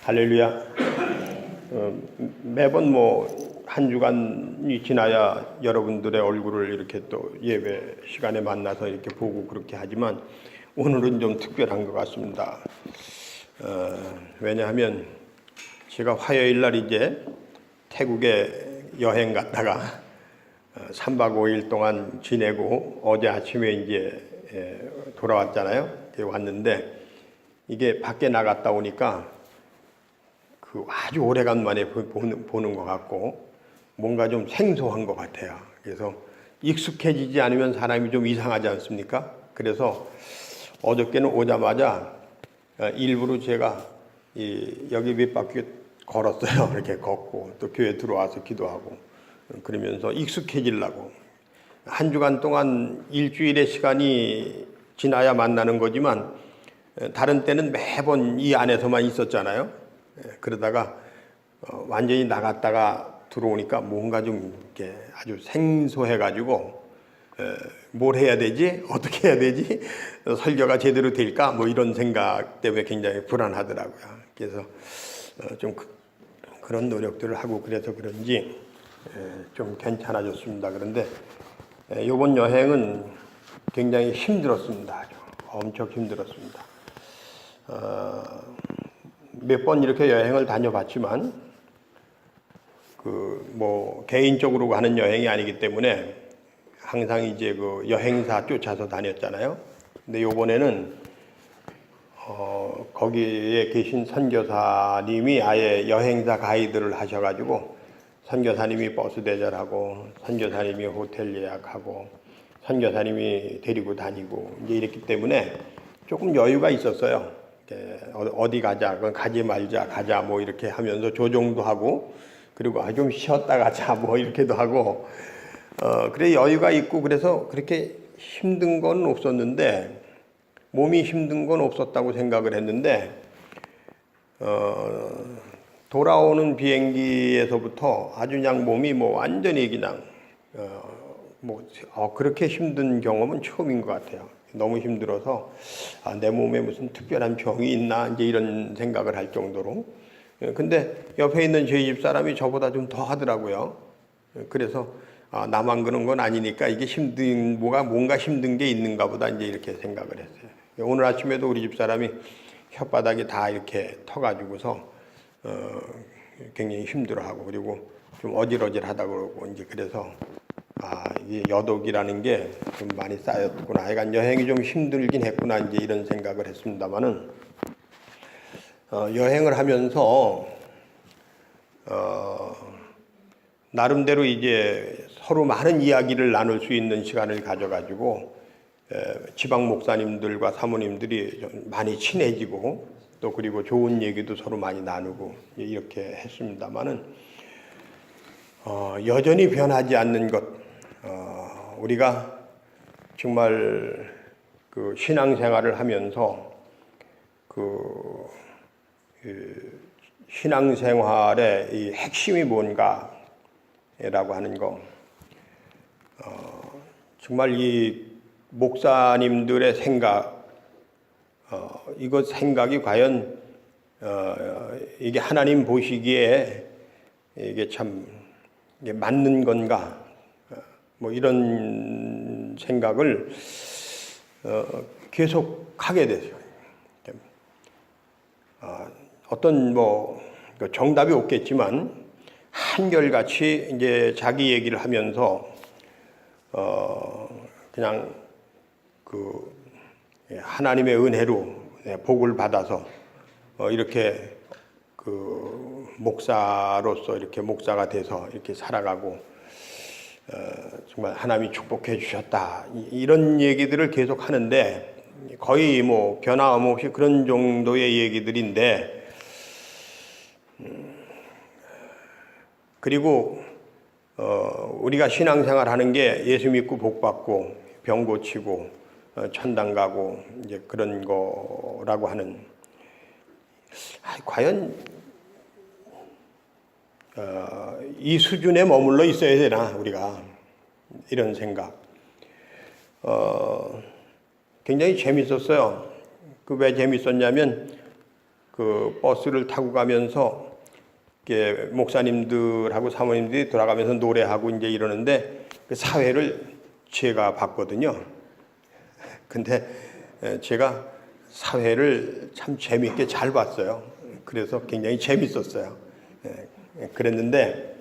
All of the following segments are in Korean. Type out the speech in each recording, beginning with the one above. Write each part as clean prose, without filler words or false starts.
할렐루야. 매번 한 주간이 지나야 여러분들의 얼굴을 이렇게 또 예배 시간에 만나서 이렇게 보고 그렇게 하지만 오늘은 좀 특별한 것 같습니다. 왜냐하면 제가 화요일 날 이제 태국에 여행 갔다가 3박 5일 동안 지내고 어제 아침에 이제 돌아왔잖아요. 왔는데 이게 밖에 나갔다 오니까 아주 오래간만에 보는 것 같고 뭔가 좀 생소한 것 같아요. 그래서 익숙해지지 않으면 사람이 좀 이상하지 않습니까? 그래서 어저께는 오자마자 일부러 제가 여기 몇 바퀴 걸었어요. 이렇게 걷고 또 교회 들어와서 기도하고 그러면서 익숙해지려고. 한 주간 동안 일주일의 시간이 지나야 만나는 거지만 다른 때는 매번 이 안에서만 있었잖아요. 그러다가 완전히 나갔다가 들어오니까 뭔가 좀 이렇게 아주 생소해가지고 뭘 해야 되지? 어떻게 해야 되지? 설교가 제대로 될까? 이런 생각 때문에 굉장히 불안하더라고요. 그래서 좀 그런 노력들을 하고 그래서 그런지 좀 괜찮아졌습니다. 그런데 이번 여행은 굉장히 힘들었습니다. 아주 엄청 힘들었습니다. 몇 번 이렇게 여행을 다녀봤지만 개인적으로 가는 여행이 아니기 때문에 항상 이제 여행사 쫓아서 다녔잖아요. 근데 이번에는 거기에 계신 선교사님이 아예 여행사 가이드를 하셔가지고 선교사님이 버스 대절하고 선교사님이 호텔 예약하고 선교사님이 데리고 다니고 이제 이랬기 때문에 조금 여유가 있었어요. 어디 가자, 가지 말자, 가자 이렇게 하면서 조정도 하고 그리고 좀 쉬었다 가자 이렇게도 하고 그래 여유가 있고 그래서 그렇게 힘든 건 없었는데 몸이 힘든 건 없었다고 생각을 했는데 돌아오는 비행기에서부터 아주 그냥 몸이 완전히 그냥 그렇게 힘든 경험은 처음인 것 같아요. 너무 힘들어서 내 몸에 무슨 특별한 병이 있나 이제 이런 생각을 할 정도로. 근데 옆에 있는 저희 집 사람이 저보다 좀 더 하더라고요. 그래서 나만 그런 건 아니니까 이게 뭔가 힘든 게 있는가 보다 이제 이렇게 생각을 했어요. 오늘 아침에도 우리 집 사람이 혓바닥이 다 이렇게 터가지고서 굉장히 힘들어하고 그리고 좀 어질어질하다고 그러고 이제 그래서 이게 여독이라는 게 좀 많이 쌓였구나. 하여간 여행이 좀 힘들긴 했구나. 이제 이런 생각을 했습니다만은, 여행을 하면서, 나름대로 이제 서로 많은 이야기를 나눌 수 있는 시간을 가져가지고, 지방 목사님들과 사모님들이 좀 많이 친해지고, 또 그리고 좋은 얘기도 서로 많이 나누고, 이렇게 했습니다만은, 여전히 변하지 않는 것, 우리가 정말 신앙생활을 하면서 신앙생활의 이 핵심이 뭔가라고 하는 거, 정말 이 목사님들의 생각, 이것 생각이 과연 이게 하나님 보시기에 이게 참 이게 맞는 건가? 이런 생각을 계속 하게 되죠. 어떤 정답이 없겠지만 한결같이 이제 자기 얘기를 하면서 그냥 하나님의 은혜로 복을 받아서 이렇게 목사로서 이렇게 목사가 돼서 이렇게 살아가고 정말 하나님이 축복해 주셨다 이런 얘기들을 계속 하는데 거의 변함없이 그런 정도의 얘기들인데 그리고 우리가 신앙생활 하는 게 예수 믿고 복 받고 병 고치고 천당 가고 이제 그런 거라고 하는 과연 이 수준에 머물러 있어야 되나 우리가 이런 생각. 굉장히 재밌었어요. 왜 재밌었냐면 그 버스를 타고 가면서 이렇게 목사님들하고 사모님들이 돌아가면서 노래하고 이제 이러는데 그 사회를 제가 봤거든요. 근데 제가 사회를 참 재미있게 잘 봤어요. 그래서 굉장히 재밌었어요. 그랬는데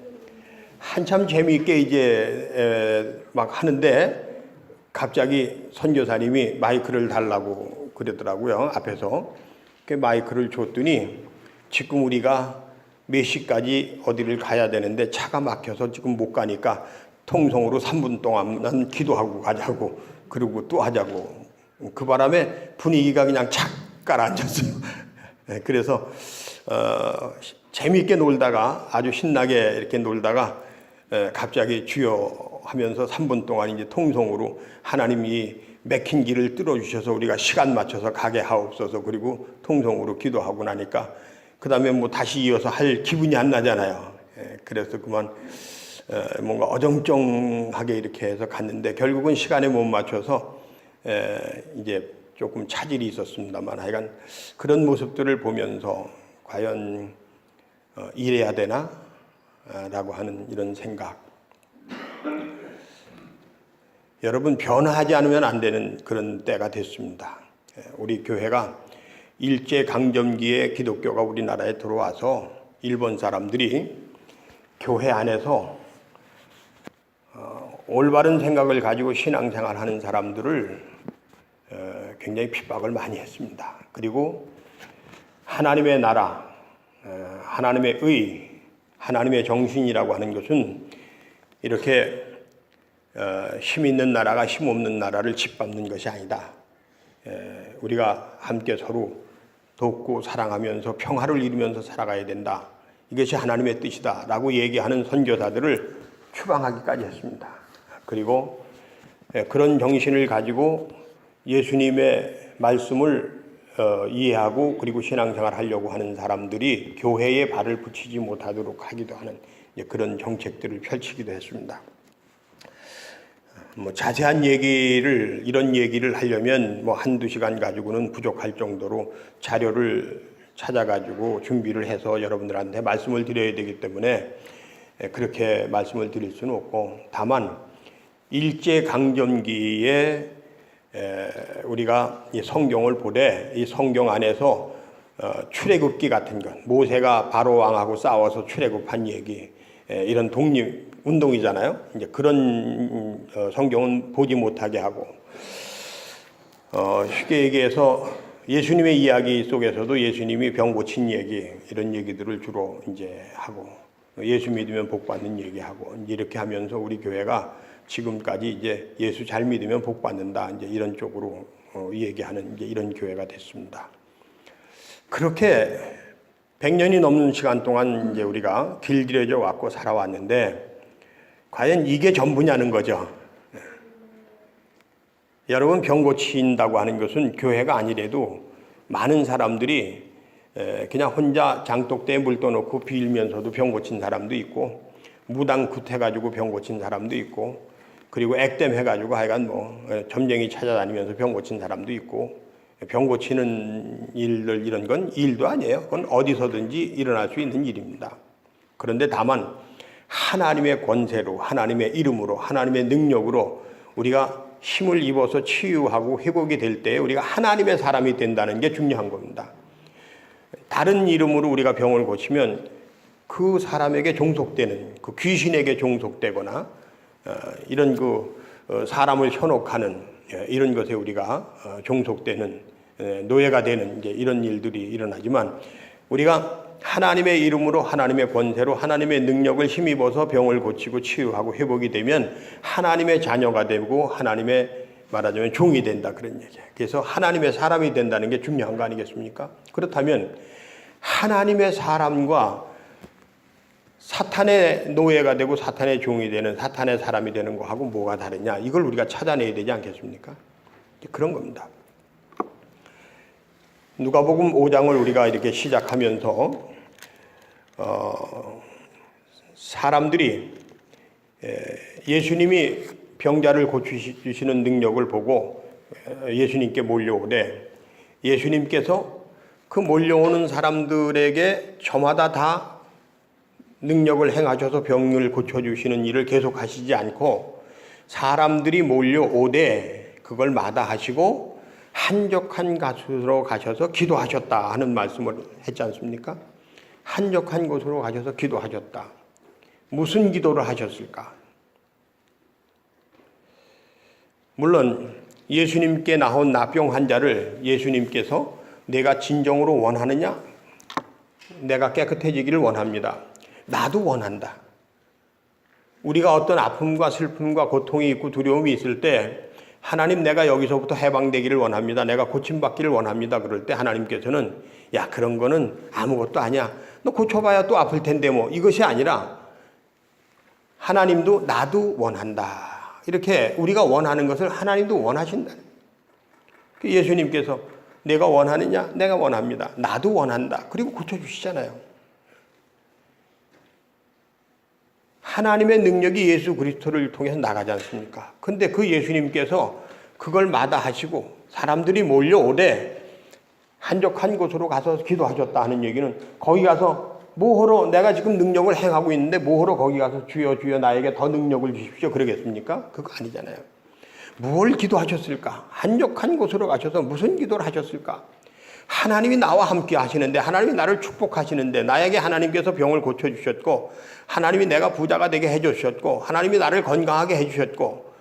한참 재미있게 이제 막 하는데 갑자기 선교사님이 마이크를 달라고 그러더라고요. 앞에서 그 마이크를 줬더니 지금 우리가 몇 시까지 어디를 가야 되는데 차가 막혀서 지금 못 가니까 통성으로 3분 동안만 기도하고 가자고 그러고 또 하자고. 그 바람에 분위기가 그냥 착 가라앉았어요. 그래서 재미있게 놀다가 아주 신나게 이렇게 놀다가 갑자기 주여 하면서 3분 동안 이제 통성으로 하나님이 막힌 길을 뚫어주셔서 우리가 시간 맞춰서 가게 하옵소서. 그리고 통성으로 기도하고 나니까 그 다음에 뭐 다시 이어서 할 기분이 안 나잖아요. 그래서 그만 뭔가 어정쩡하게 이렇게 해서 갔는데 결국은 시간에 못 맞춰서 이제 조금 차질이 있었습니다만 하여간 그런 모습들을 보면서 과연 이래야 되나? 라고 하는 이런 생각. 여러분, 변화하지 않으면 안 되는 그런 때가 됐습니다. 우리 교회가 일제강점기에 기독교가 우리나라에 들어와서 일본 사람들이 교회 안에서 올바른 생각을 가지고 신앙생활하는 사람들을 굉장히 핍박을 많이 했습니다. 그리고 하나님의 나라, 하나님의 의, 하나님의 정신이라고 하는 것은 이렇게 힘 있는 나라가 힘 없는 나라를 짓밟는 것이 아니다. 우리가 함께 서로 돕고 사랑하면서 평화를 이루면서 살아가야 된다. 이것이 하나님의 뜻이다 라고 얘기하는 선교사들을 추방하기까지 했습니다. 그리고 그런 정신을 가지고 예수님의 말씀을 이해하고 그리고 신앙생활 하려고 하는 사람들이 교회에 발을 붙이지 못하도록 하기도 하는 그런 정책들을 펼치기도 했습니다. 뭐 자세한 얘기를 이런 얘기를 하려면 뭐 한두 시간 가지고는 부족할 정도로 자료를 찾아가지고 준비를 해서 여러분들한테 말씀을 드려야 되기 때문에 그렇게 말씀을 드릴 수는 없고, 다만 일제강점기에 우리가 이 성경을 보되 이 성경 안에서 출애굽기 같은 것, 모세가 바로 왕하고 싸워서 출애굽한 얘기, 이런 독립 운동이잖아요. 이제 그런 성경은 보지 못하게 하고, 쉽게 얘기해서 예수님의 이야기 속에서도 예수님이 병 고친 얘기, 이런 얘기들을 주로 이제 하고, 예수 믿으면 복 받는 얘기하고, 이렇게 하면서 우리 교회가 지금까지 이제 예수 잘 믿으면 복 받는다, 이제 이런 쪽으로 얘기하는 이제 이런 교회가 됐습니다. 그렇게 100년이 넘는 시간 동안 이제 우리가 길들여져 왔고 살아왔는데 과연 이게 전부냐는 거죠. 여러분, 병 고친다고 하는 것은 교회가 아니래도 많은 사람들이 그냥 혼자 장독대에 물 떠놓고 빌면서도 병 고친 사람도 있고, 무당 굿해가지고 병 고친 사람도 있고, 그리고 액땜 해가지고 하여간 뭐 점쟁이 찾아다니면서 병 고친 사람도 있고, 병 고치는 일들 이런 건 일도 아니에요. 그건 어디서든지 일어날 수 있는 일입니다. 그런데 다만 하나님의 권세로, 하나님의 이름으로, 하나님의 능력으로 우리가 힘을 입어서 치유하고 회복이 될 때 우리가 하나님의 사람이 된다는 게 중요한 겁니다. 다른 이름으로 우리가 병을 고치면 그 사람에게 종속되는, 그 귀신에게 종속되거나 이런 그 사람을 현혹하는 이런 것에 우리가 종속되는, 노예가 되는 이제 이런 일들이 일어나지만, 우리가 하나님의 이름으로, 하나님의 권세로, 하나님의 능력을 힘입어서 병을 고치고 치유하고 회복이 되면 하나님의 자녀가 되고 하나님의, 말하자면 종이 된다, 그런 얘기예요. 그래서 하나님의 사람이 된다는 게 중요한 거 아니겠습니까? 그렇다면 하나님의 사람과 사탄의 노예가 되고 사탄의 종이 되는, 사탄의 사람이 되는 거하고 뭐가 다르냐, 이걸 우리가 찾아내야 되지 않겠습니까? 그런 겁니다. 누가복음 5장을 우리가 이렇게 시작하면서 사람들이 예수님이 병자를 고치시는 능력을 보고 예수님께 몰려오되, 예수님께서 그 몰려오는 사람들에게 저마다 다 능력을 행하셔서 병을 고쳐주시는 일을 계속 하시지 않고 사람들이 몰려오되 그걸 마다하시고 한적한 곳으로 가셔서 기도하셨다 하는 말씀을 했지 않습니까? 한적한 곳으로 가셔서 기도하셨다. 무슨 기도를 하셨을까? 물론 예수님께 나온 나병 환자를 예수님께서 내가 진정으로 원하느냐? 내가 깨끗해지기를 원합니다. 나도 원한다. 우리가 어떤 아픔과 슬픔과 고통이 있고 두려움이 있을 때 하나님 내가 여기서부터 해방되기를 원합니다. 내가 고침받기를 원합니다. 그럴 때 하나님께서는 야 그런 거는 아무것도 아니야. 너 고쳐봐야 또 아플 텐데 뭐 이것이 아니라 하나님도 나도 원한다. 이렇게 우리가 원하는 것을 하나님도 원하신다. 예수님께서 내가 원하느냐? 내가 원합니다. 나도 원한다. 그리고 고쳐주시잖아요. 하나님의 능력이 예수 그리스도를 통해서 나가지 않습니까? 근데 그 예수님께서 그걸 마다하시고 사람들이 몰려오되 한적한 곳으로 가서 기도하셨다 하는 얘기는 거기 가서 뭐하러 내가 지금 능력을 행하고 있는데 뭐하러 거기 가서 주여 주여 나에게 더 능력을 주십시오 그러겠습니까? 그거 아니잖아요. 뭘 기도하셨을까? 한적한 곳으로 가셔서 무슨 기도를 하셨을까? 하나님이 나와 함께 하시는데 하나님이 나를 축복하시는데 나에게 하나님께서 병을 고쳐주셨고 하나님이 내가 부자가 되게 해주셨고 하나님이 나를 건강하게 해주셨고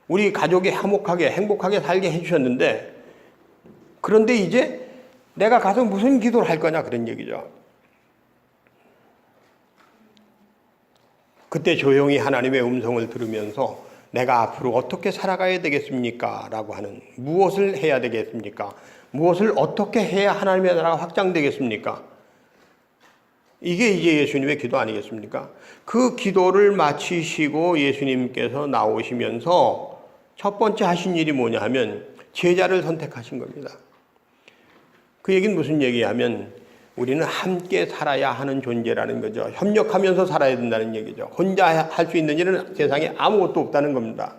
우리 가족이 화목하게 행복하게 살게 해주셨는데 그런데 이제 내가 가서 무슨 기도를 할 거냐 그런 얘기죠. 그때 조용히 하나님의 음성을 들으면서 내가 앞으로 어떻게 살아가야 되겠습니까? 라고 하는 무엇을 해야 되겠습니까? 무엇을 어떻게 해야 하나님의 나라가 확장되겠습니까? 이게 이제 예수님의 기도 아니겠습니까? 그 기도를 마치시고 예수님께서 나오시면서 첫 번째 하신 일이 뭐냐 하면 제자를 선택하신 겁니다. 그 얘기는 무슨 얘기냐면 우리는 함께 살아야 하는 존재라는 거죠. 협력하면서 살아야 된다는 얘기죠. 혼자 할 수 있는 일은 세상에 아무것도 없다는 겁니다.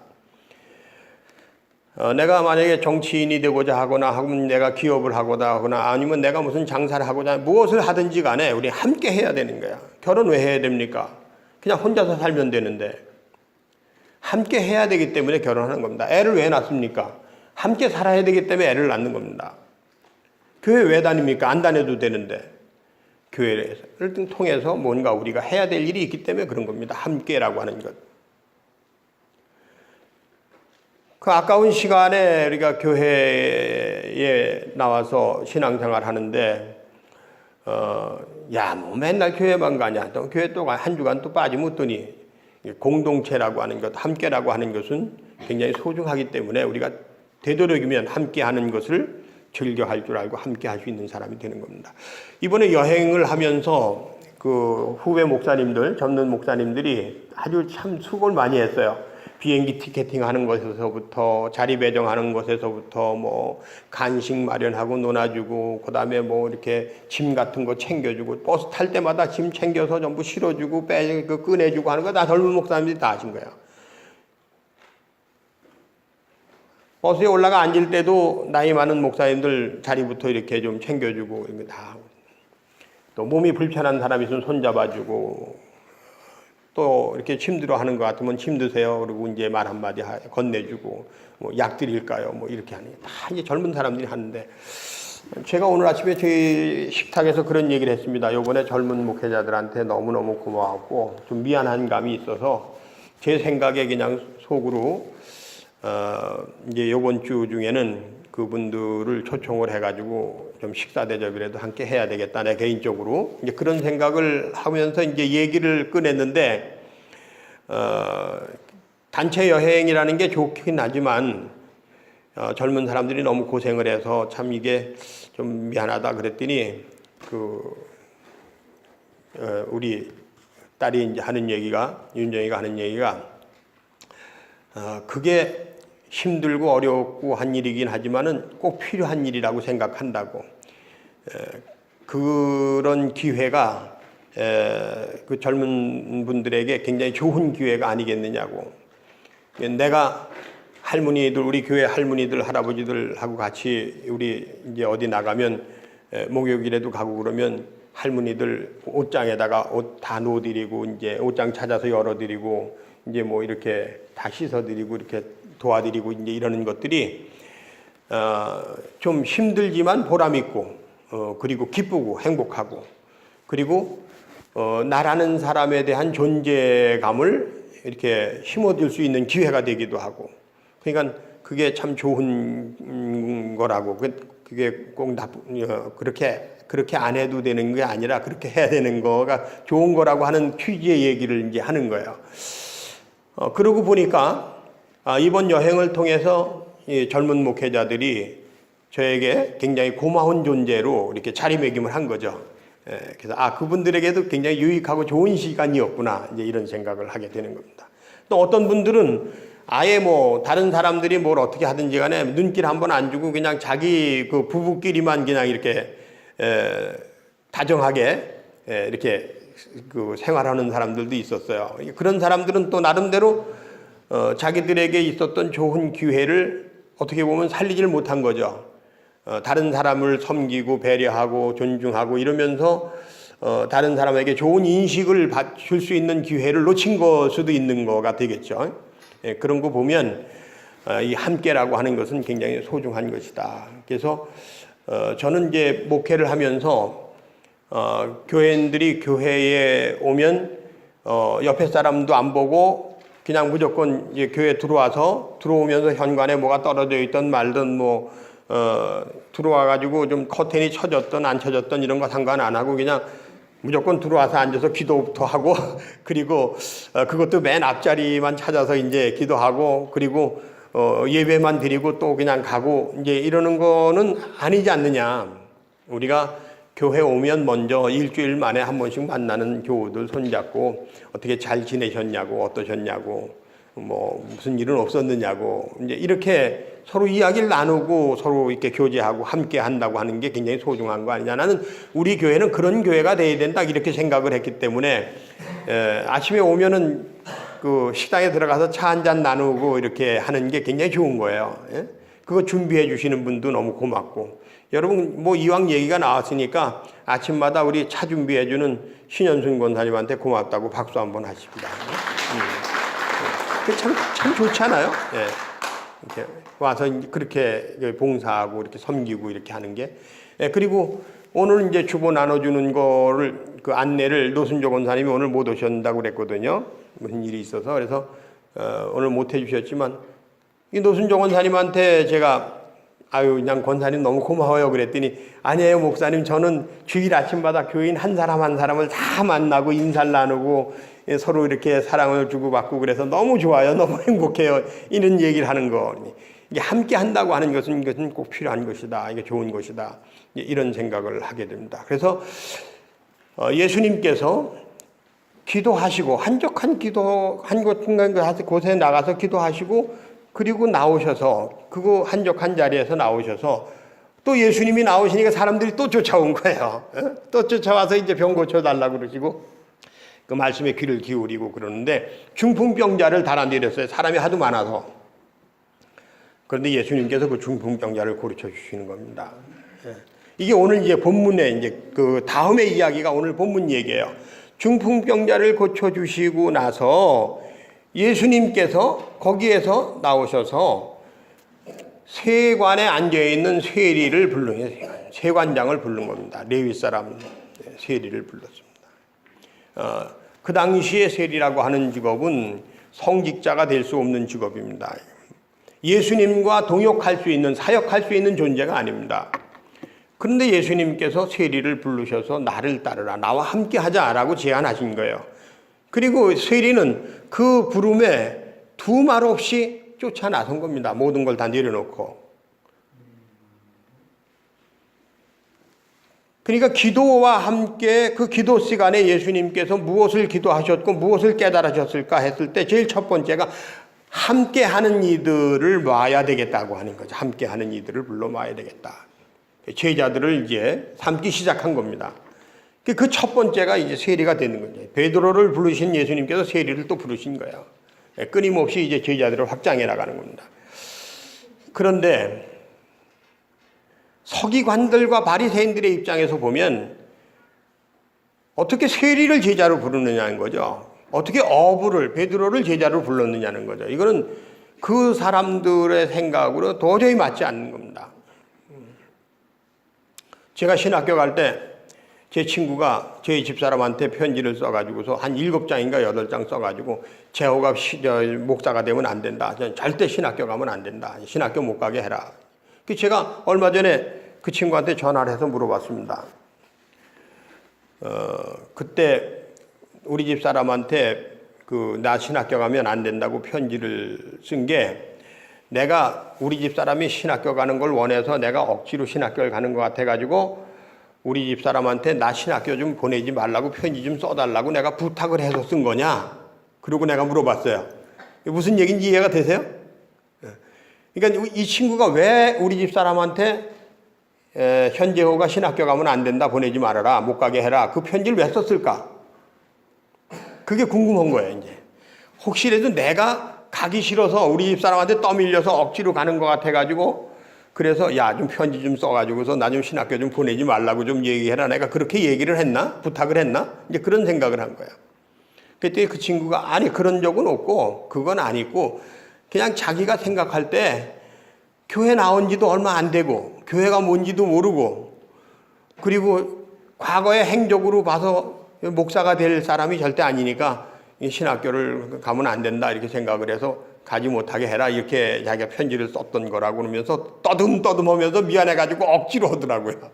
내가 만약에 정치인이 되고자 하거나 하면 내가 기업을 하고자 하거나 아니면 내가 무슨 장사를 하고자 무엇을 하든지 간에 우리 함께 해야 되는 거야. 결혼 왜 해야 됩니까? 그냥 혼자서 살면 되는데 함께 해야 되기 때문에 결혼하는 겁니다. 애를 왜 낳습니까? 함께 살아야 되기 때문에 애를 낳는 겁니다. 교회 왜 다닙니까? 안 다녀도 되는데 교회를 통해서 뭔가 우리가 해야 될 일이 있기 때문에 그런 겁니다. 함께라고 하는 것. 그 아까운 시간에 우리가 교회에 나와서 신앙생활 하는데 뭐 맨날 교회만 가냐 또 교회 또 한 주간 또 빠지면 공동체라고 하는 것 함께라고 하는 것은 굉장히 소중하기 때문에 우리가 되도록이면 함께하는 것을 즐겨할 줄 알고 함께할 수 있는 사람이 되는 겁니다. 이번에 여행을 하면서 그 후배 목사님들 젊은 목사님들이 아주 참 수고를 많이 했어요. 비행기 티켓팅하는 것에서부터 자리 배정하는 것에서부터 뭐 간식 마련하고 놀아주고 그다음에 뭐 이렇게 짐 같은 거 챙겨주고 버스 탈 때마다 짐 챙겨서 전부 실어주고 꺼내주고 하는 거 다 젊은 목사님들이 다 하신 거예요. 버스에 올라가 앉을 때도 나이 많은 목사님들 자리부터 이렇게 좀 챙겨주고 이런 거 다 하고 또 몸이 불편한 사람이 있으면 손잡아주고 또 이렇게 힘들어 하는 것 같으면 힘드세요. 그리고 이제 말 한마디 건네주고 뭐 약 드릴까요? 뭐 이렇게 하는 게 다 이제 젊은 사람들이 하는데 제가 오늘 아침에 저희 식탁에서 그런 얘기를 했습니다. 요번에 젊은 목회자들한테 너무너무 고마웠고 좀 미안한 감이 있어서 제 생각에 그냥 속으로 이제 요번 주 중에는 그분들을 초청을 해가지고 좀 식사 대접이라도 함께 해야 되겠다. 내 개인적으로 이제 그런 생각을 하면서 이제 얘기를 꺼냈는데 단체 여행이라는 게 좋긴 하지만 젊은 사람들이 너무 고생을 해서 참 이게 좀 미안하다 그랬더니 우리 딸이 이제 하는 얘기가 윤정이가 하는 얘기가 그게 힘들고 어렵고 한 일이긴 하지만은 꼭 필요한 일이라고 생각한다고. 그런 기회가 그 젊은 분들에게 굉장히 좋은 기회가 아니겠느냐고. 내가 할머니들 우리 교회 할머니들 할아버지들하고 같이 우리 이제 어디 나가면 목욕일에도 가고 그러면 할머니들 옷장에다가 옷 다 놓아드리고 이제 옷장 찾아서 열어드리고 이제 뭐 이렇게 다 씻어드리고 이렇게 도와드리고 이제 이러는 것들이 좀 힘들지만 보람 있고 그리고 기쁘고 행복하고 그리고 나라는 사람에 대한 존재감을 이렇게 심어줄 수 있는 기회가 되기도 하고 그러니까 그게 참 좋은 거라고 그게 꼭 그렇게 안 해도 되는 게 아니라 그렇게 해야 되는 거가 좋은 거라고 하는 취지의 얘기를 이제 하는 거예요. 그러고 보니까 이번 여행을 통해서 이 젊은 목회자들이 저에게 굉장히 고마운 존재로 이렇게 자리매김을 한 거죠. 그래서 그분들에게도 굉장히 유익하고 좋은 시간이었구나 이제 이런 생각을 하게 되는 겁니다. 또 어떤 분들은 아예 뭐 다른 사람들이 뭘 어떻게 하든지 간에 눈길 한번 안 주고 그냥 자기 그 부부끼리만 그냥 이렇게 다정하게 이렇게 그 생활하는 사람들도 있었어요. 그런 사람들은 또 나름대로 자기들에게 있었던 좋은 기회를 어떻게 보면 살리질 못한 거죠. 다른 사람을 섬기고 배려하고 존중하고 이러면서 다른 사람에게 좋은 인식을 줄 수 있는 기회를 놓친 걸 수도 있는 거가 되겠죠. 그런 거 보면 이 함께라고 하는 것은 굉장히 소중한 것이다. 그래서 저는 이제 목회를 하면서 교회인들이 교회에 오면 옆에 사람도 안 보고 그냥 무조건 이제 교회 들어오면서 현관에 뭐가 떨어져 있던 말든 뭐 들어와 가지고 좀 커튼이 쳐졌던 안 쳐졌던 이런 거 상관 안 하고 그냥 무조건 들어와서 앉아서 기도부터 하고 그리고 그것도 맨 앞자리만 찾아서 이제 기도하고 그리고 예배만 드리고 또 그냥 가고 이제 이러는 거는 아니지 않느냐. 우리가 교회 오면 먼저 일주일 만에 한 번씩 만나는 교우들 손잡고 어떻게 잘 지내셨냐고 어떠셨냐고 뭐 무슨 일은 없었느냐고 이제 이렇게 서로 이야기를 나누고 서로 이렇게 교제하고 함께 한다고 하는 게 굉장히 소중한 거 아니냐. 나는 우리 교회는 그런 교회가 돼야 된다 이렇게 생각을 했기 때문에 아침에 오면은 그 식당에 들어가서 차 한잔 나누고 이렇게 하는 게 굉장히 좋은 거예요. 예? 그거 준비해 주시는 분도 너무 고맙고 여러분 뭐 이왕 얘기가 나왔으니까 아침마다 우리 차 준비해 주는 신현순 권사님한테 고맙다고 박수 한번 하십니다. 참 좋잖아요. 예. 이렇게 와서 그렇게 봉사하고 이렇게 섬기고 이렇게 하는 게. 예. 그리고 오늘 이제 주보 나눠주는 거를 그 안내를 노순조 권사님이 오늘 못 오신다고 그랬거든요. 무슨 일이 있어서 그래서 오늘 못 해주셨지만 이 노순조 권사님한테 제가 그냥 권사님 너무 고마워요 그랬더니 아니에요 목사님 저는 주일 아침마다 교인 한 사람 한 사람을 다 만나고 인사를 나누고 서로 이렇게 사랑을 주고받고 그래서 너무 좋아요 너무 행복해요 이런 얘기를 하는 거 이게 함께 한다고 하는 것은 이것은 꼭 필요한 것이다 이게 좋은 것이다 이런 생각을 하게 됩니다. 그래서 예수님께서 기도하시고 한적한 기도 한 곳에 나가서 기도하시고 그리고 나오셔서 그거 한적한 자리에서 나오셔서 또 예수님이 나오시니까 사람들이 또 쫓아온 거예요. 또 쫓아와서 이제 병 고쳐달라고 그러시고 그 말씀에 귀를 기울이고 그러는데 중풍병자를 달아내렸어요. 사람이 하도 많아서. 그런데 예수님께서 그 중풍병자를 고쳐 주시는 겁니다. 이게 오늘 이제 본문에 이제 그 다음의 이야기가 오늘 본문 얘기예요. 중풍병자를 고쳐 주시고 나서 예수님께서 거기에서 나오셔서 세관에 앉아있는 세리를 부르는 세관장을 부른 겁니다. 레위 사람 세리를 불렀습니다. 그 당시에 세리라고 하는 직업은 성직자가 될 수 없는 직업입니다. 예수님과 동역할 수 있는 사역할 수 있는 존재가 아닙니다. 그런데 예수님께서 세리를 부르셔서 나를 따르라 나와 함께 하자라고 제안하신 거예요. 그리고 세리는 그 부름에 두 말 없이 쫓아 나선 겁니다. 모든 걸 다 내려놓고. 그러니까 기도와 함께 그 기도 시간에 예수님께서 무엇을 기도하셨고 무엇을 깨달으셨을까 했을 때 제일 첫 번째가 함께 하는 이들을 모아야 되겠다고 하는 거죠. 함께 하는 이들을 불러 모아야 되겠다. 제자들을 이제 삼기 시작한 겁니다. 그 첫 번째가 이제 세리가 되는 거죠. 베드로를 부르신 예수님께서 세리를 또 부르신 거예요. 끊임없이 이제 제자들을 확장해 나가는 겁니다. 그런데 서기관들과 바리새인들의 입장에서 보면 어떻게 세리를 제자로 부르느냐는 거죠. 어떻게 어부를, 베드로를 제자로 불렀느냐는 거죠. 이거는 그 사람들의 생각으로 도저히 맞지 않는 겁니다. 제가 신학교 갈 때 제 친구가 저희 집사람한테 편지를 써가지고서 한 7장인가 8장 써가지고 재호가 목사가 되면 안 된다. 절대 신학교 가면 안 된다. 신학교 못 가게 해라. 제가 얼마 전에 그 친구한테 전화를 해서 물어봤습니다. 그때 우리 집사람한테 나 신학교 가면 안 된다고 편지를 쓴 게 내가 우리 집사람이 신학교 가는 걸 원해서 내가 억지로 신학교를 가는 것 같아가지고 우리 집사람한테 나 신학교 좀 보내지 말라고 편지 좀 써달라고 내가 부탁을 해서 쓴 거냐? 그리고 내가 물어봤어요. 무슨 얘기인지 이해가 되세요? 그러니까 이 친구가 왜 우리 집사람한테 현재호가 신학교 가면 안 된다, 보내지 말아라, 못 가게 해라, 그 편지를 왜 썼을까? 그게 궁금한 거예요. 이제 혹시라도 내가 가기 싫어서 우리 집사람한테 떠밀려서 억지로 가는 것 같아가지고 그래서 야, 좀 편지 좀 써가지고서 나 좀 신학교 좀 보내지 말라고 좀 얘기해라, 내가 그렇게 얘기를 했나? 부탁을 했나? 이제 그런 생각을 한 거야. 그때 그 친구가 아니 그런 적은 없고 그건 아니고 그냥 자기가 생각할 때 교회 나온 지도 얼마 안 되고 교회가 뭔지도 모르고 그리고 과거의 행적으로 봐서 목사가 될 사람이 절대 아니니까 신학교를 가면 안 된다 이렇게 생각을 해서 가지 못하게 해라 이렇게 자기가 편지를 썼던 거라고 그러면서 떠듬떠듬하면서 미안해가지고 억지로 하더라고요.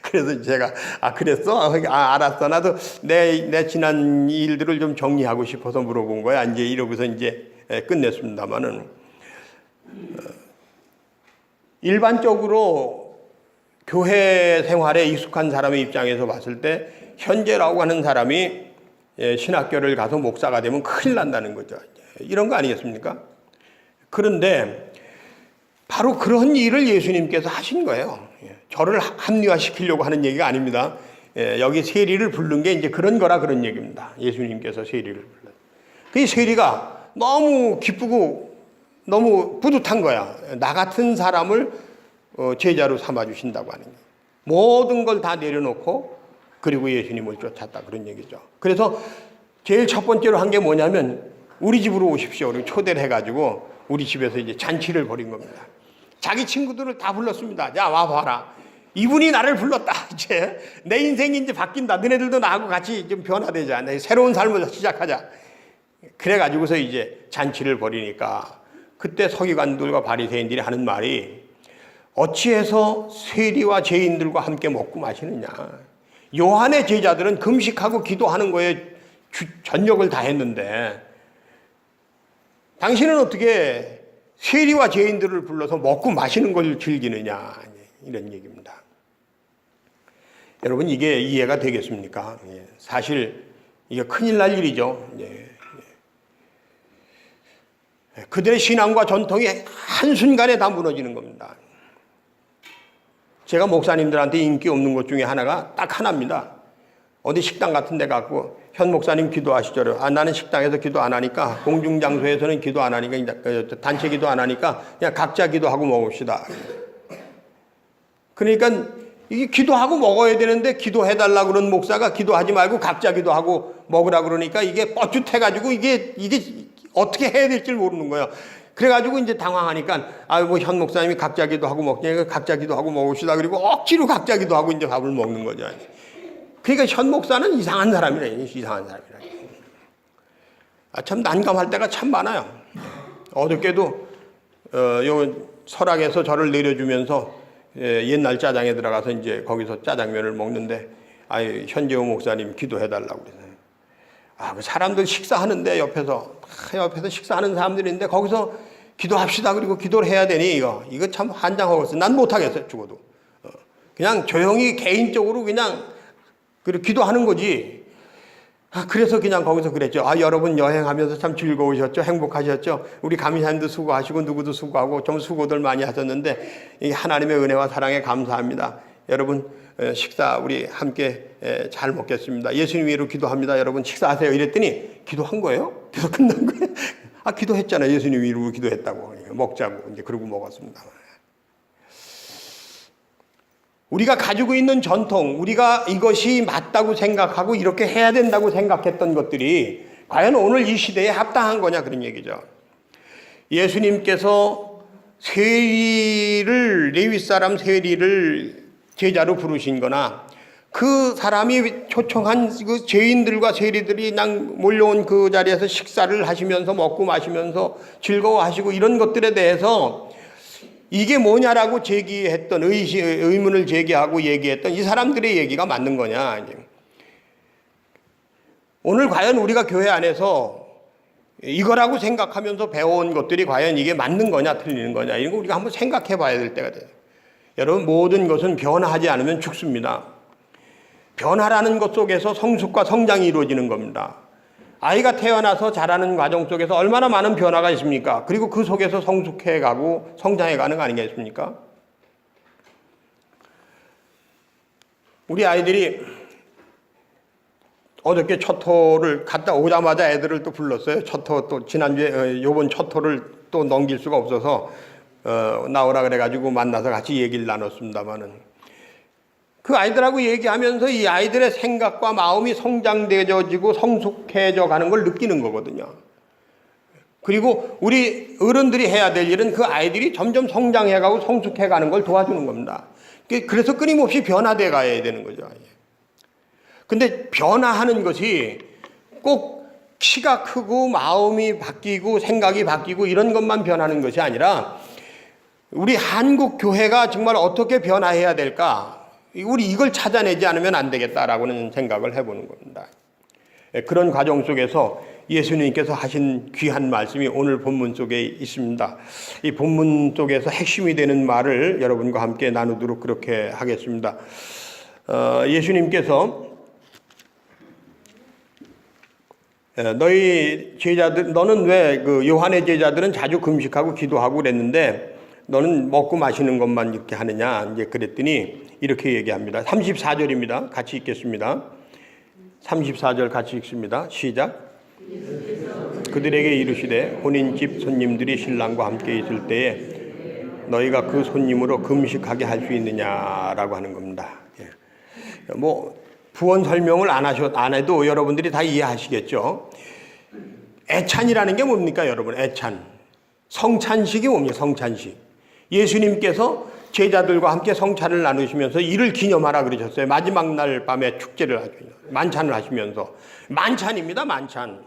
그래서 제가 그랬어? 알았어. 나도 내 지난 일들을 좀 정리하고 싶어서 물어본 거야. 이제 이러고서 이제 끝냈습니다만은 일반적으로 교회 생활에 익숙한 사람의 입장에서 봤을 때 현재라고 하는 사람이 신학교를 가서 목사가 되면 큰일 난다는 거죠. 이런 거 아니겠습니까? 그런데 바로 그런 일을 예수님께서 하신 거예요. 저를 합리화시키려고 하는 얘기가 아닙니다. 여기 세리를 부른 게 이제 그런 거라 그런 얘기입니다. 예수님께서 세리를 불렀어요. 그 세리가 너무 기쁘고 너무 뿌듯한 거야. 나 같은 사람을 제자로 삼아주신다고 하는 거예요. 모든 걸 다 내려놓고 그리고 예수님을 쫓았다 그런 얘기죠. 그래서 제일 첫 번째로 한 게 뭐냐면 우리 집으로 오십시오. 그리고 초대를 해가지고 우리 집에서 이제 잔치를 벌인 겁니다. 자기 친구들을 다 불렀습니다. 야, 와봐라. 이분이 나를 불렀다. 이제 내 인생이 이제 바뀐다. 너네들도 나하고 같이 좀 변화되자. 새로운 삶을 시작하자. 그래가지고서 이제 잔치를 벌이니까 그때 서기관들과 바리새인들이 하는 말이 어찌해서 세리와 죄인들과 함께 먹고 마시느냐. 요한의 제자들은 금식하고 기도하는 거에 전력을 다했는데 당신은 어떻게 세리와 죄인들을 불러서 먹고 마시는 걸 즐기느냐 이런 얘기입니다. 여러분 이게 이해가 되겠습니까? 사실 이게 큰일 날 일이죠. 그들의 신앙과 전통이 한순간에 다 무너지는 겁니다. 제가 목사님들한테 인기 없는 것 중에 하나가 딱 하나입니다. 어디 식당 같은 데 갖고 현 목사님 기도하시죠. 나는 식당에서 기도 안 하니까 공중장소에서는 기도 안 하니까 단체 기도 안 하니까 그냥 각자 기도하고 먹읍시다. 그러니까 이게 기도하고 먹어야 되는데 기도해달라고 그러는 목사가 기도하지 말고 각자 기도하고 먹으라 그러니까 이게 뻗죽해가지고 이게 어떻게 해야 될지 모르는 거예요. 그래가지고 이제 당황하니까 현 목사님이 각자 기도하고 먹자니까 각자 기도하고 먹읍시다. 그리고 억지로 각자 기도하고 이제 밥을 먹는 거죠. 그러니까 현 목사는 이상한 사람이라. 이상한 사람이라. 참 난감할 때가 참 많아요. 어저께도 요 설악에서 저를 내려주면서 옛날 짜장에 들어가서 이제 거기서 짜장면을 먹는데 현재호 목사님 기도해달라고 그래서 그 사람들 식사하는데 옆에서 식사하는 사람들인데 거기서 기도합시다. 그리고 기도를 해야 되니 이거 참 환장하겠어. 난 못하겠어요. 죽어도 그냥 조용히 개인적으로 그냥 기도하는 거지. 그래서 그냥 거기서 그랬죠. 여러분 여행하면서 참 즐거우셨죠? 행복하셨죠? 우리 감사님도 수고하시고 누구도 수고하고 좀 수고들 많이 하셨는데 이 하나님의 은혜와 사랑에 감사합니다. 여러분 식사 우리 함께 잘 먹겠습니다. 예수님 위로 기도합니다. 여러분 식사하세요. 이랬더니 기도한 거예요. 그래서 끝난 거예요. 기도했잖아요. 예수님 위로 기도했다고. 먹자고 이제 그러고 먹었습니다. 우리가 가지고 있는 전통, 우리가 이것이 맞다고 생각하고 이렇게 해야 된다고 생각했던 것들이 과연 오늘 이 시대에 합당한 거냐, 그런 얘기죠. 예수님께서 레위 사람 세리를 제자로 부르신 거나 그 사람이 초청한 그 죄인들과 세리들이 그냥 몰려온 그 자리에서 식사를 하시면서 먹고 마시면서 즐거워하시고 이런 것들에 대해서 이게 뭐냐라고 제기했던 의문을 제기하고 얘기했던 이 사람들의 얘기가 맞는 거냐. 오늘 과연 우리가 교회 안에서 이거라고 생각하면서 배워온 것들이 과연 이게 맞는 거냐 틀리는 거냐 이런 거 우리가 한번 생각해 봐야 될 때가 돼요. 여러분, 모든 것은 변화하지 않으면 죽습니다. 변화라는 것 속에서 성숙과 성장이 이루어지는 겁니다. 아이가 태어나서 자라는 과정 속에서 얼마나 많은 변화가 있습니까? 그리고 그 속에서 성숙해가고 성장해가는 거 아니겠습니까? 우리 아이들이 어저께 첫호를 갔다 오자마자 애들을 또 불렀어요. 첫호 또 지난주에 요번 첫호를 또 넘길 수가 없어서 나오라 그래가지고 만나서 같이 얘기를 나눴습니다마는 그 아이들하고 얘기하면서 이 아이들의 생각과 마음이 성장되어지고 성숙해져 가는 걸 느끼는 거거든요. 그리고 우리 어른들이 해야 될 일은 그 아이들이 점점 성장해가고 성숙해가는 걸 도와주는 겁니다. 그래서 끊임없이 변화돼 가야 되는 거죠. 근데 변화하는 것이 꼭 키가 크고 마음이 바뀌고 생각이 바뀌고 이런 것만 변하는 것이 아니라 우리 한국 교회가 정말 어떻게 변화해야 될까? 우리 이걸 찾아내지 않으면 안 되겠다라고는 생각을 해보는 겁니다. 그런 과정 속에서 예수님께서 하신 귀한 말씀이 오늘 본문 속에 있습니다. 이 본문 속에서 핵심이 되는 말을 여러분과 함께 나누도록 그렇게 하겠습니다. 예수님께서 너희 제자들, 너는 왜 그 요한의 제자들은 자주 금식하고 기도하고 그랬는데 너는 먹고 마시는 것만 이렇게 하느냐? 이제 그랬더니 이렇게 얘기합니다. 34절입니다. 같이 읽겠습니다. 34절 같이 읽습니다. 시작. 그들에게 이르시되 혼인집 손님들이 신랑과 함께 있을 때에 너희가 그 손님으로 금식하게 할 수 있느냐라고 하는 겁니다. 뭐 부언 설명을 안 해도 여러분들이 다 이해하시겠죠. 애찬이라는 게 뭡니까, 여러분? 애찬. 성찬식이 뭡니까? 성찬식. 예수님께서 제자들과 함께 성찬을 나누시면서 이를 기념하라 그러셨어요. 마지막 날 밤에 축제를 하죠. 만찬을 하시면서. 만찬입니다, 만찬.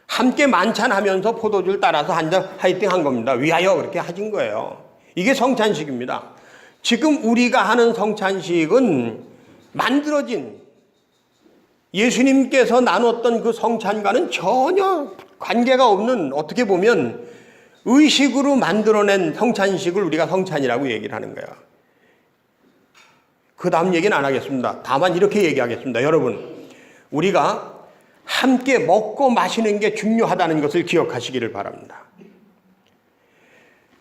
함께 만찬하면서 포도주를 따라서 한잔 화이팅 한 겁니다. 위하여 그렇게 하신 거예요. 이게 성찬식입니다. 지금 우리가 하는 성찬식은 만들어진 예수님께서 나눴던 그 성찬과는 전혀 관계가 없는, 어떻게 보면 의식으로 만들어낸 성찬식을 우리가 성찬이라고 얘기를 하는 거야. 그 다음 얘기는 안 하겠습니다. 다만 이렇게 얘기하겠습니다. 여러분, 우리가 함께 먹고 마시는 게 중요하다는 것을 기억하시기를 바랍니다.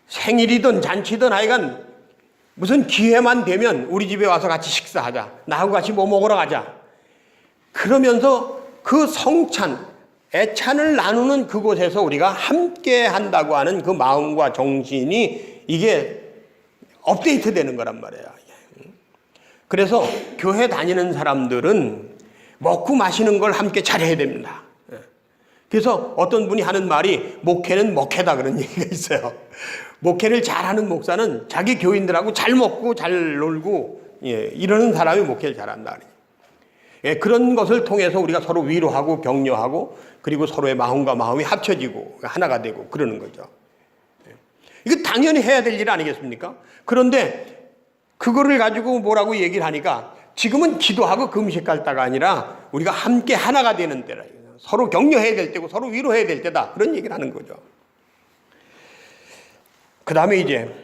생일이든 잔치든 하여간 무슨 기회만 되면 우리 집에 와서 같이 식사하자. 나하고 같이 뭐 먹으러 가자. 그러면서 그 성찬, 애찬을 나누는 그곳에서 우리가 함께 한다고 하는 그 마음과 정신이 이게 업데이트 되는 거란 말이에요. 그래서 교회 다니는 사람들은 먹고 마시는 걸 함께 잘해야 됩니다. 그래서 어떤 분이 하는 말이 목회는 먹회다 그런 얘기가 있어요. 목회를 잘하는 목사는 자기 교인들하고 잘 먹고 잘 놀고 이러는 사람이 목회를 잘한다. 그런 것을 통해서 우리가 서로 위로하고 격려하고 그리고 서로의 마음과 마음이 합쳐지고 하나가 되고 그러는 거죠. 이거 당연히 해야 될 일 아니겠습니까? 그런데 그거를 가지고 뭐라고 얘기를 하니까 지금은 기도하고 금식할 때가 아니라 우리가 함께 하나가 되는 때라. 서로 격려해야 될 때고 서로 위로해야 될 때다. 그런 얘기를 하는 거죠. 그 다음에 이제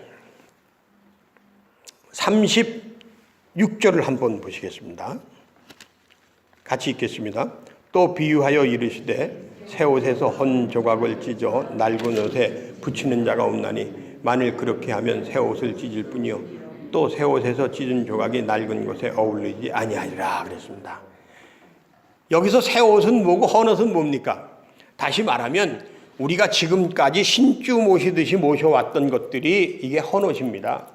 36절을 한번 보시겠습니다. 같이 읽겠습니다. 또 비유하여 이르시되 새 옷에서 헌 조각을 찢어 낡은 옷에 붙이는 자가 없나니 만일 그렇게 하면 새 옷을 찢을 뿐이요 또 새 옷에서 찢은 조각이 낡은 것에 어울리지 아니하리라 그랬습니다. 여기서 새 옷은 뭐고 헌 옷은 뭡니까? 다시 말하면 우리가 지금까지 신주 모시듯이 모셔왔던 것들이 이게 헌 옷입니다.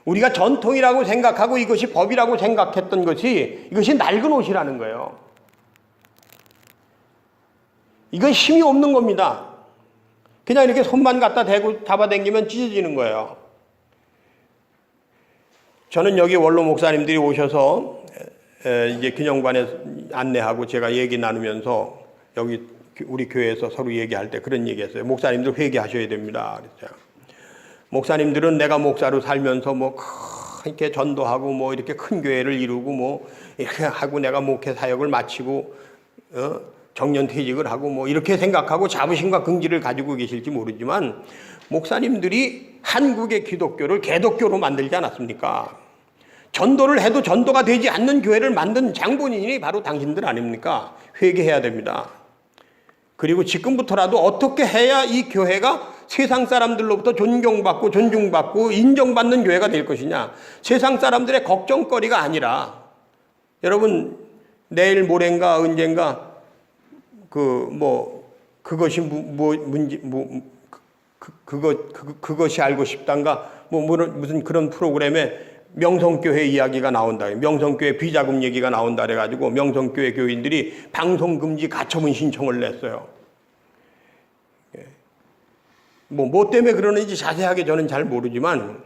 우리가 전통이라고 생각하고 이것이 법이라고 생각했던 것이 이것이 낡은 옷이라는 거예요. 이건 힘이 없는 겁니다. 그냥 이렇게 손만 갖다 대고 잡아당기면 찢어지는 거예요. 저는 여기 원로 목사님들이 오셔서 이제 기념관에 안내하고 제가 얘기 나누면서 여기 우리 교회에서 서로 얘기할 때 그런 얘기했어요. 목사님들 회개하셔야 됩니다. 그랬어요. 목사님들은 내가 목사로 살면서 뭐 이렇게 전도하고 뭐 이렇게 큰 교회를 이루고 뭐 이렇게 하고 내가 목회 사역을 마치고 정년퇴직을 하고 뭐 이렇게 생각하고 자부심과 긍지를 가지고 계실지 모르지만 목사님들이 한국의 기독교를 개독교로 만들지 않았습니까? 전도를 해도 전도가 되지 않는 교회를 만든 장본인이 바로 당신들 아닙니까? 회개해야 됩니다. 그리고 지금부터라도 어떻게 해야 이 교회가 세상 사람들로부터 존경받고 존중받고 인정받는 교회가 될 것이냐. 세상 사람들의 걱정거리가 아니라 여러분 내일 모레인가 언젠가 그것이 알고 싶단가 무슨 그런 프로그램에 명성교회 이야기가 나온다. 명성교회 비자금 얘기가 나온다 그래가지고 명성교회 교인들이 방송금지 가처분 신청을 냈어요. 뭐 때문에 그러는지 자세하게 저는 잘 모르지만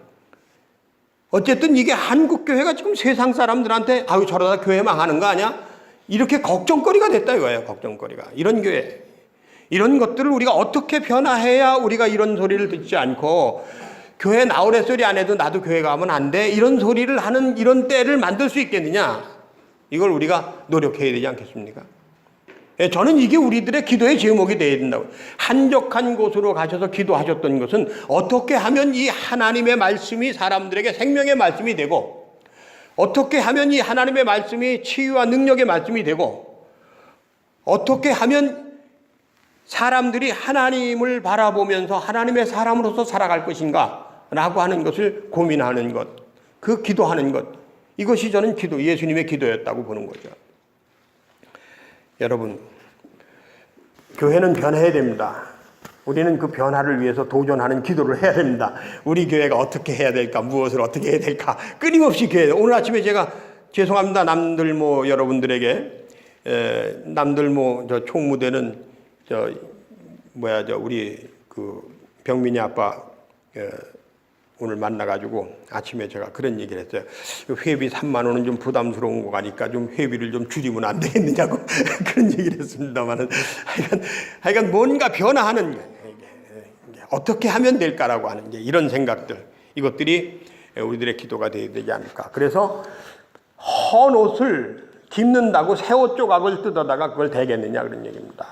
어쨌든 이게 한국교회가 지금 세상 사람들한테 아유 저러다 교회 망하는 거 아니야? 이렇게 걱정거리가 됐다 이거예요. 걱정거리가. 이런 교회. 이런 것들을 우리가 어떻게 변화해야 우리가 이런 소리를 듣지 않고 교회 나오래 소리 안 해도 나도 교회 가면 안 돼. 이런 소리를 하는 이런 때를 만들 수 있겠느냐. 이걸 우리가 노력해야 되지 않겠습니까? 저는 이게 우리들의 기도의 제목이 되어야 된다고. 한적한 곳으로 가셔서 기도하셨던 것은 어떻게 하면 이 하나님의 말씀이 사람들에게 생명의 말씀이 되고 어떻게 하면 이 하나님의 말씀이 치유와 능력의 말씀이 되고 어떻게 하면 사람들이 하나님을 바라보면서 하나님의 사람으로서 살아갈 것인가 라고 하는 것을 고민하는 것, 그 기도하는 것, 이것이 저는 기도, 예수님의 기도였다고 보는 거죠. 여러분, 교회는 변해야 됩니다. 우리는 그 변화를 위해서 도전하는 기도를 해야 됩니다. 우리 교회가 어떻게 해야 될까, 무엇을 어떻게 해야 될까, 끊임없이 교회. 오늘 아침에 제가 죄송합니다. 남들 여러분들에게 남들 저 총무대는 우리 병민이 아빠 오늘 만나가지고 아침에 제가 그런 얘기를 했어요. 회비 3만 원은 좀 부담스러운 거 가니까 좀 회비를 좀 줄이면 안 되겠느냐고 그런 얘기를 했습니다만은 하여간 뭔가 변화하는 거예요. 어떻게 하면 될까라고 하는 게 이런 생각들, 이것들이 우리들의 기도가 되어야 되지 않을까. 그래서 헌 옷을 깁는다고 새 옷 조각을 뜯어다가 그걸 대겠느냐 그런 얘기입니다.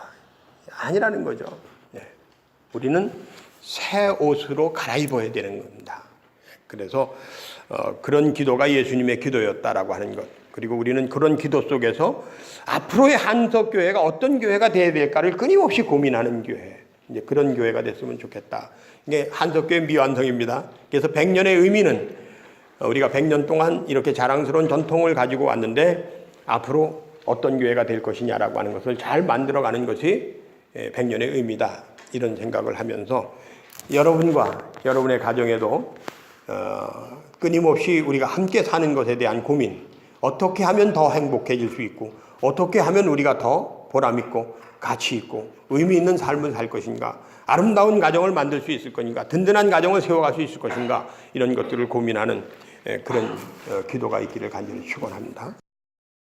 아니라는 거죠. 우리는 새 옷으로 갈아입어야 되는 겁니다. 그래서 그런 기도가 예수님의 기도였다라고 하는 것. 그리고 우리는 그런 기도 속에서 앞으로의 한석교회가 어떤 교회가 되어야 될까를 끊임없이 고민하는 교회. 이제 그런 교회가 됐으면 좋겠다. 이게 한석교회 미완성입니다. 그래서 100년의 의미는 우리가 100년 동안 이렇게 자랑스러운 전통을 가지고 왔는데 앞으로 어떤 교회가 될 것이냐라고 하는 것을 잘 만들어가는 것이 100년의 의미다. 이런 생각을 하면서 여러분과 여러분의 가정에도 끊임없이 우리가 함께 사는 것에 대한 고민, 어떻게 하면 더 행복해질 수 있고 어떻게 하면 우리가 더 보람있고 가치있고 의미 있는 삶을 살 것인가, 아름다운 가정을 만들 수 있을 것인가, 든든한 가정을 세워갈 수 있을 것인가, 이런 것들을 고민하는 그런 기도가 있기를 간절히 축원합니다.